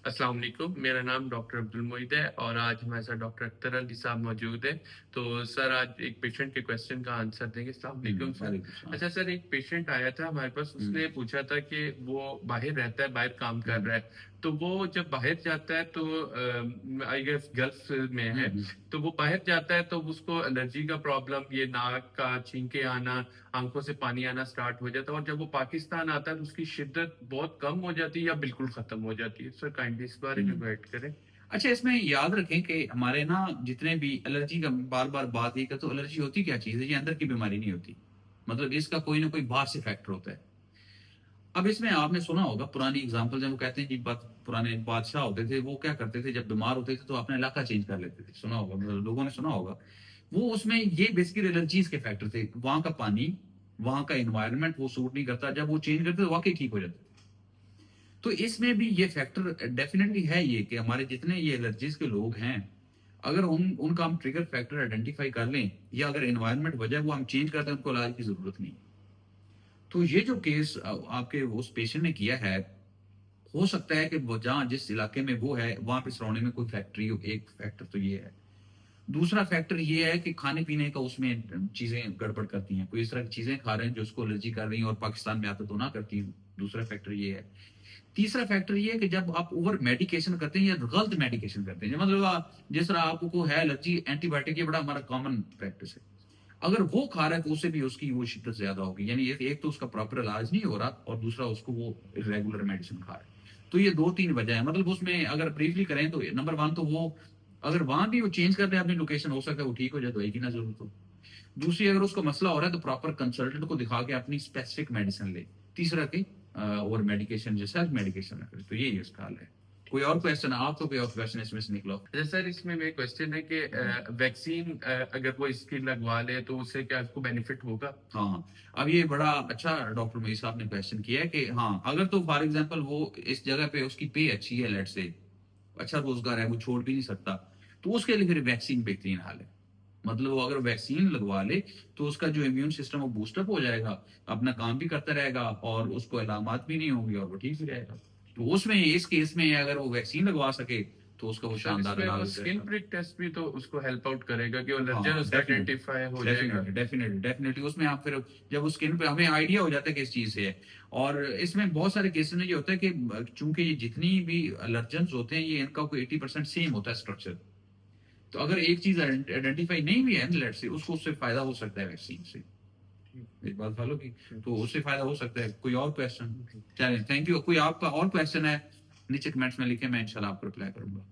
अस्सलाम वालेकुम, मेरा नाम डॉक्टर अब्दुल मोइद है और आज हमारे साथ डॉक्टर अख्तर अली साहब मौजूद है। तो सर आज एक पेशेंट के क्वेश्चन का आंसर देंगे। अस्सलाम वालेकुम सर। वालेकुम सलाम। अच्छा सर, एक पेशेंट आया था हमारे पास, हम्म, उसने पूछा था कि वो बाहर रहता है, बाहर काम कर हम्म, रहा है। तो वो जब बाहर जाता है तो आई गेस गल्फ में है। हम्म, तो वो बाहर जाता है तो उसको एलर्जी का प्रॉब्लम, ये नाक का छींके आना, आंखों से पानी आना स्टार्ट हो जाता है, और जब वो पाकिस्तान आता है तो उसकी शिद्दत बहुत कम हो जाती है या बिल्कुल खत्म हो जाती है। सर काइंडली इस बारे में हम्म। गाइड करें। अच्छा, इसमें याद रखें कि हमारे ना जितने भी एलर्जी का बार बार बात ही कर, तो एलर्जी होती क्या चीज है? ये अंदर की बीमारी नहीं होती। मतलब इसका कोई ना कोई बाहर से फैक्टर होता है। अब इसमें आपने सुना होगा पुरानी एग्जांपल, जब वो कहते हैं जी बात, पुराने बादशाह होते थे, वो क्या करते थे जब बीमार होते थे तो अपना इलाका चेंज कर लेते थे। सुना होगा, मतलब लोगों ने सुना होगा। वो उसमें ये बेसिकली एलर्जीज के फैक्टर थे। वहां का पानी, वहां का एनवायरनमेंट वो सूट नहीं करता, जब वो चेंज करते तो वाकई ठीक हो जाते। तो इसमें भी ये फैक्टर डेफिनेटली है, ये कि हमारे जितने ये एलर्जीज के लोग हैं, अगर उनका हम ट्रिगर फैक्टर आइडेंटिफाई कर लें, या अगर एनवायरनमेंट वजह वो हम चेंज करते हैं, उनको इलाज की जरूरत नहीं। तो ये जो केस आपके उस पेशेंट ने किया है, हो सकता है कि वो जहाँ जिस इलाके में वो है वहां पे सराउंडिंग में कोई फैक्ट्री हो। एक फैक्टर तो ये है। दूसरा फैक्टर ये है कि खाने पीने का उसमें चीजें गड़बड़ करती हैं, कोई इस तरह की चीजें खा रहे हैं जो उसको एलर्जी कर रही हैं, और पाकिस्तान में आते तो ना करती। दूसरा फैक्टर ये है। तीसरा फैक्टर ये है कि जब आप ओवर मेडिकेशन करते हैं या गलत मेडिकेशन करते हैं, मतलब जिस तरह आपको है एलर्जी, एंटीबायोटिक ये बड़ा हमारा कॉमन प्रैक्टिस है। अगर वो खा रहा है तो उससे भी उसकी वो शिद्दत ज्यादा होगी। यानी एक तो उसका प्रॉपर इलाज नहीं हो रहा, और दूसरा उसको वो रेगुलर मेडिसिन खा रहा है। तो ये दो तीन वजह है। मतलब उसमें अगर ब्रीफली करें तो नंबर वन तो वो, अगर वहां भी वो चेंज कर रहे हैं अपनी लोकेशन, हो सकता है वो ठीक हो जाए, तो एक ही ना जरूरत हो। दूसरी, अगर उसको मसला हो रहा है तो प्रॉपर कंसल्टेंट को दिखा के अपनी स्पेसिफिक मेडिसिन ले। तीसरा कि और मेडिकेशन जैसा मेडिकेशन ना करे। तो यही उसका हाल है। कोई और क्वेश्चन? आपको कोई और क्वेश्चन इसमें से निकलो? अच्छा सर, इसमें मेरा क्वेश्चन है कि वैक्सीन अगर वो इसकी लगवा ले तो उससे क्या उसको बेनिफिट होगा? हाँ, अब ये बड़ा अच्छा डॉक्टर मई साहब ने क्वेश्चन किया है कि हाँ, अगर तो फॉर एग्जांपल वो इस जगह पे उसकी पे अच्छी है, लेट से अच्छा रोजगार है, वो छोड़ भी नहीं सकता, तो उसके लिए फिर वैक्सीन बेहतरीन हाल है। मतलब वो अगर वैक्सीन लगवा ले तो उसका जो इम्यून सिस्टम वो बूस्टअप हो जाएगा, अपना काम भी करता रहेगा, और उसको अलामत भी नहीं होंगी, और वो ठीक भी रहेगा। तो उसमें इस केस में अगर वो वैक्सीन लगवा सके तो उसका वो सर शानदार इसमें इलाज वो हो स्किन जाएगा। प्रिक टेस्ट भी तो उसको हेल्प आउट करेगा कि वो एलर्जन हाँ, उसका डेफिनेटली, आइडेंटिफाई हो जाएगा। Definitely, definitely, definitely. उसमें आप फिर जब उस स्किन पे हमें आइडिया हो जाता है कि इस चीज से है। और इसमें बहुत सारे केसेस में ये होता है कि चूंकि ये जितनी भी एलर्जेंस होते हैं, ये इनका कोई 80% सेम होता है स्ट्रक्चर। तो अगर एक चीज आइडेंटिफाई नहीं भी है लेट से, उसको उससे फायदा हो सकता है वैक्सीन से। एक बात फॉलो की, तो उससे फायदा हो सकता है। कोई और क्वेश्चन? चलिए, थैंक यू। कोई आपका और क्वेश्चन है नीचे कमेंट्स में लिखे, मैं इंशाल्लाह आपको रिप्लाई करूंगा।